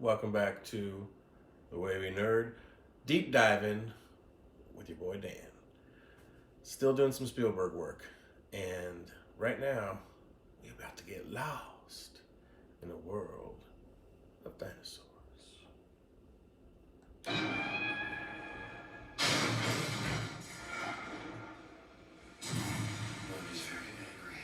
Welcome back to The Way We Nerd. Deep diving with your boy Dan. Still doing some Spielberg work. And right now, we're about to get lost in a world of dinosaurs. Mommy's very angry.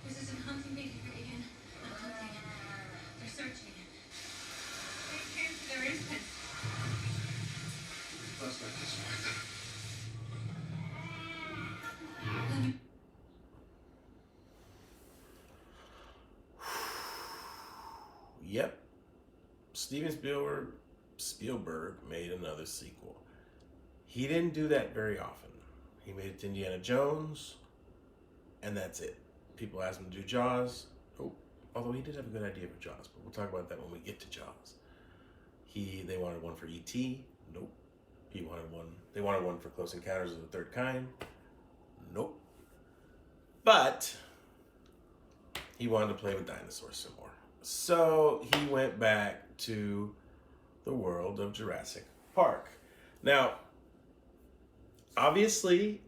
This isn't hunting behavior again. Not hunting. They're searching. They came to their infant. Let's not disappoint them. Yep. Steven Spielberg made another sequel. He didn't do that very often. He made it to Indiana Jones, and that's it. People asked him to do Jaws. Oh, although he did have a good idea for Jaws, but we'll talk about that when we get to Jaws. They wanted one for E.T. Nope. They wanted one for Close Encounters of the Third Kind. Nope. But he wanted to play with dinosaurs some more. So he went back to the world of Jurassic Park. Now, obviously,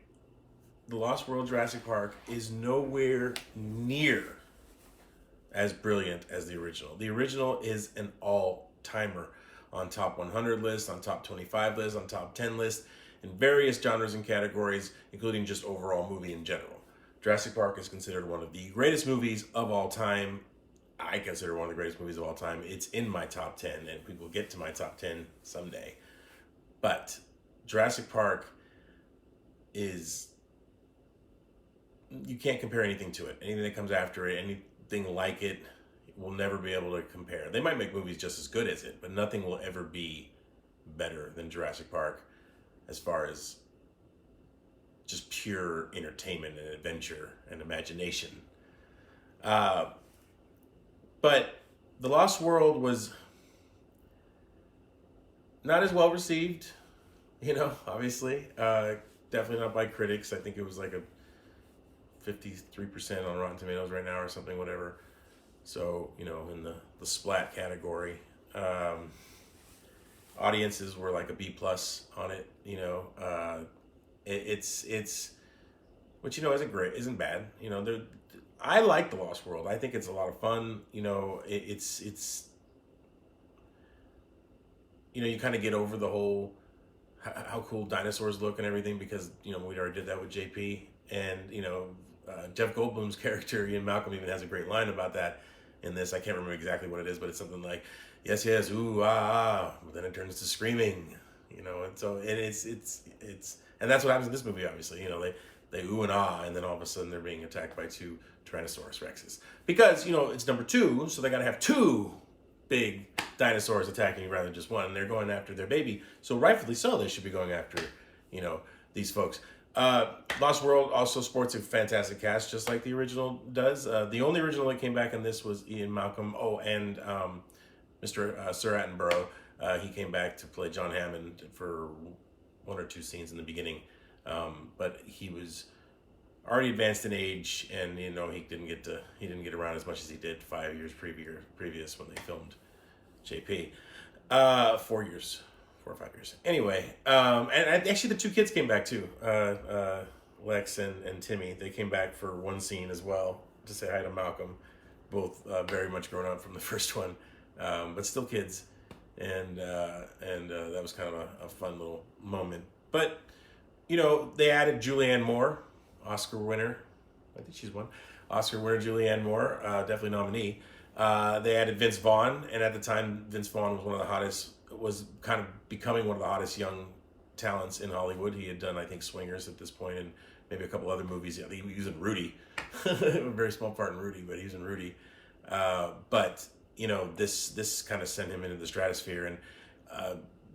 The Lost World Jurassic Park is nowhere near as brilliant as the original. The original is an all-timer on top 100 lists, on top 25 lists, on top 10 lists, in various genres and categories, including just overall movie in general. Jurassic Park is considered one of the greatest movies of all time. I consider one of the greatest movies of all time. It's in my top 10, and we will get to my top 10 someday. But Jurassic Park is... you can't compare anything to it. Anything that comes after it, anything like it, will never be able to compare. They might make movies just as good as it, but nothing will ever be better than Jurassic Park as far as just pure entertainment and adventure and imagination. But The Lost World was not as well received, obviously. Definitely not by critics. I think it was like a 53% on Rotten Tomatoes right now or something, whatever. So, in the splat category. Audiences were like a B+ on it, it's which, isn't bad. I like The Lost World. I think it's a lot of fun. It's you kind of get over the whole how cool dinosaurs look and everything because, we already did that with JP. And, Jeff Goldblum's character, Ian Malcolm, even has a great line about that in this. I can't remember exactly what it is, but it's something like, yes, yes, ooh, ah, but then it turns to screaming, and so, and it's, and that's what happens in this movie, obviously. They ooh and ah, and then all of a sudden they're being attacked by two Tyrannosaurus Rexes. Because, it's number 2, so they gotta have 2 big dinosaurs attacking rather than just one, and they're going after their baby. So rightfully so, they should be going after, these folks. Lost World also sports a fantastic cast, just like the original does. The only original that came back in this was Ian Malcolm. Oh, and Mr. Sir Attenborough. He came back to play John Hammond for 1 or 2 scenes in the beginning. But he was already advanced in age, and he didn't get around as much as he did 5 years previous when they filmed JP. 4 years, 4 or 5 years. Anyway, actually the two kids came back too. Lex and Timmy. They came back for one scene as well to say hi to Malcolm. Both very much grown up from the first one, but still kids. And that was kind of a fun little moment. But they added Julianne Moore, Oscar winner. I think she's won. Oscar winner Julianne Moore, definitely nominee. They added Vince Vaughn, and at the time, Vince Vaughn was kind of becoming one of the hottest young talents in Hollywood. He had done, I think, Swingers at this point, and maybe a couple other movies. He was in Rudy, a very small part in Rudy, but he was in Rudy. But this kind of sent him into the stratosphere, and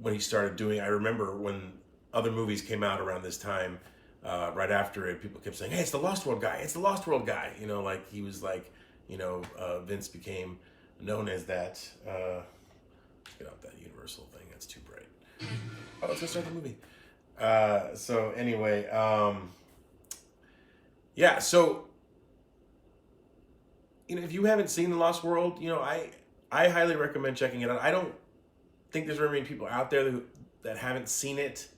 when he started doing, I remember when other movies came out around this time, right after it, people kept saying, "Hey, it's the Lost World guy. It's the Lost World guy." Like he was like, Vince became known as that. Let's get out that Universal thing. That's too bright. Oh, let's go start the movie. So anyway, yeah. So if you haven't seen The Lost World, I highly recommend checking it out. I don't think there's very many people out there that haven't seen it,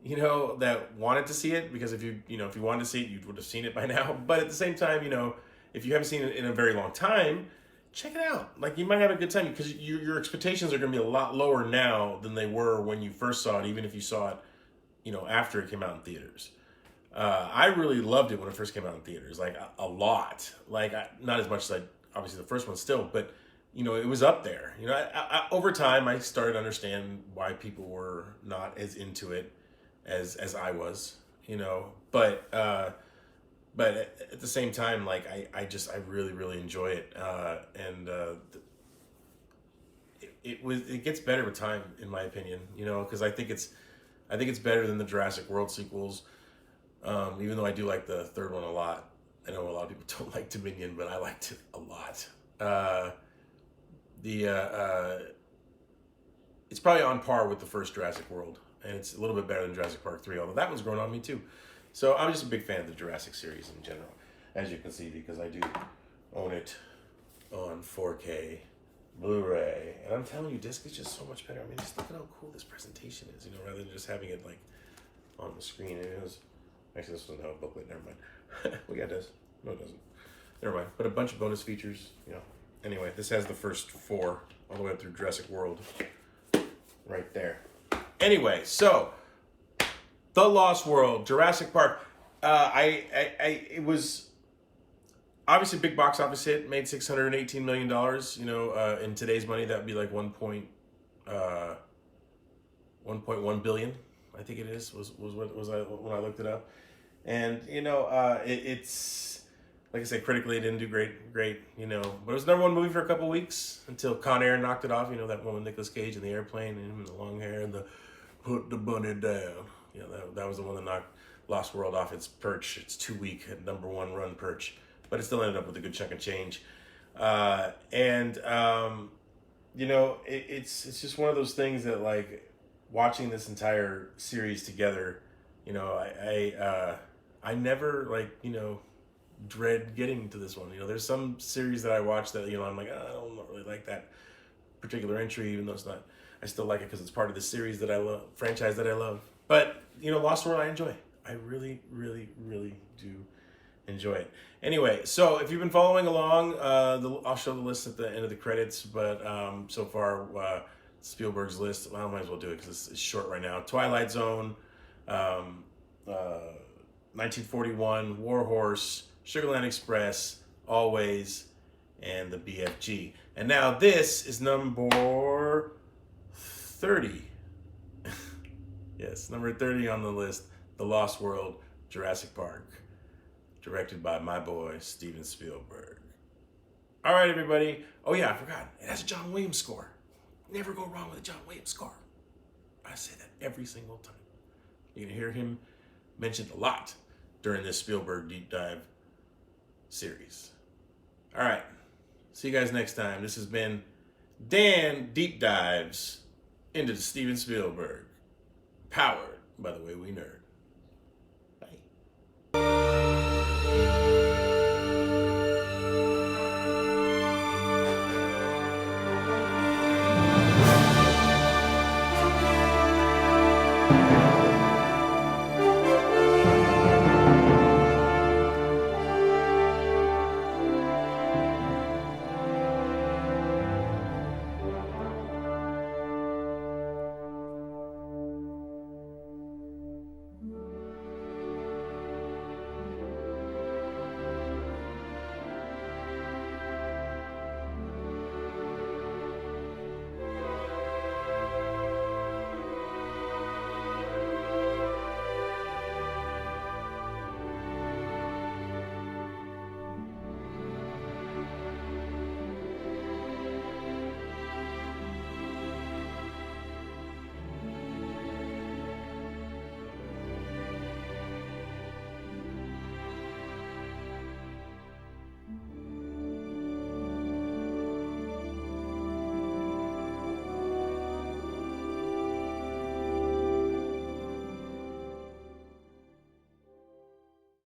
that wanted to see it, because if you wanted to see it, you would have seen it by now. But at the same time, if you haven't seen it in a very long time, check it out. Like, you might have a good time, because your expectations are going to be a lot lower now than they were when you first saw it, even if you saw it, after it came out in theaters. I really loved it when it first came out in theaters, like a lot. Like, not as much as obviously the first one still, but it was up there. Over time, I started to understand why people were not as into it as I was. But at the same time, like I really, really enjoy it, and it gets better with time, in my opinion. Because I think it's better than the Jurassic World sequels. Even though I do like the third one a lot. I know a lot of people don't like Dominion, but I liked it a lot. It's probably on par with the first Jurassic World, and it's a little bit better than Jurassic Park 3, although that one's grown on me too. So I'm just a big fan of the Jurassic series in general, as you can see, because I do own it on 4K Blu-ray, and I'm telling you, disc is just so much better. I mean, just look at how cool this presentation is, rather than just having it like on the screen. Actually, this doesn't have a booklet. Never mind. Well, yeah, it does. No, it doesn't. Never mind. But a bunch of bonus features. Anyway, this has the first 4 all the way up through Jurassic World, right there. Anyway, so The Lost World, Jurassic Park. It was obviously a big box office hit. Made $618 million. In today's money, that would be like 1.1 billion. I think it is. Was what was I when I looked it up, and it's like I said, critically it didn't do great, but it was the #1 movie for a couple weeks until Con Air knocked it off. That one with Nicolas Cage and the airplane and him and the long hair and the put the bunny down. That was the one that knocked Lost World off its perch, its 2-week #1 run perch, but it still ended up with a good chunk of change. It's just one of those things that, like, watching this entire series together, I never dread getting to this one. There's some series that I watch that I'm like, I don't really like that particular entry, even though it's not. I still like it because it's part of the series that I love, franchise that I love. But Lost World I enjoy. I really, really, really do enjoy it. Anyway, so if you've been following along, I'll show the list at the end of the credits. But so far, Spielberg's list, well, I might as well do it because it's short right now. Twilight Zone, 1941, War Horse, Sugarland Express, Always, and the BFG. And now this is number 30. Yes, number 30 on the list, The Lost World, Jurassic Park, directed by my boy, Steven Spielberg. All right, everybody. Oh, yeah, I forgot. It has a John Williams score. Never go wrong with a John Williams score. I say that every single time. You can hear him mentioned a lot during this Spielberg Deep Dive series. All right. See you guys next time. This has been Dan Deep Dives into Steven Spielberg. Powered by the way we nerd. Bye.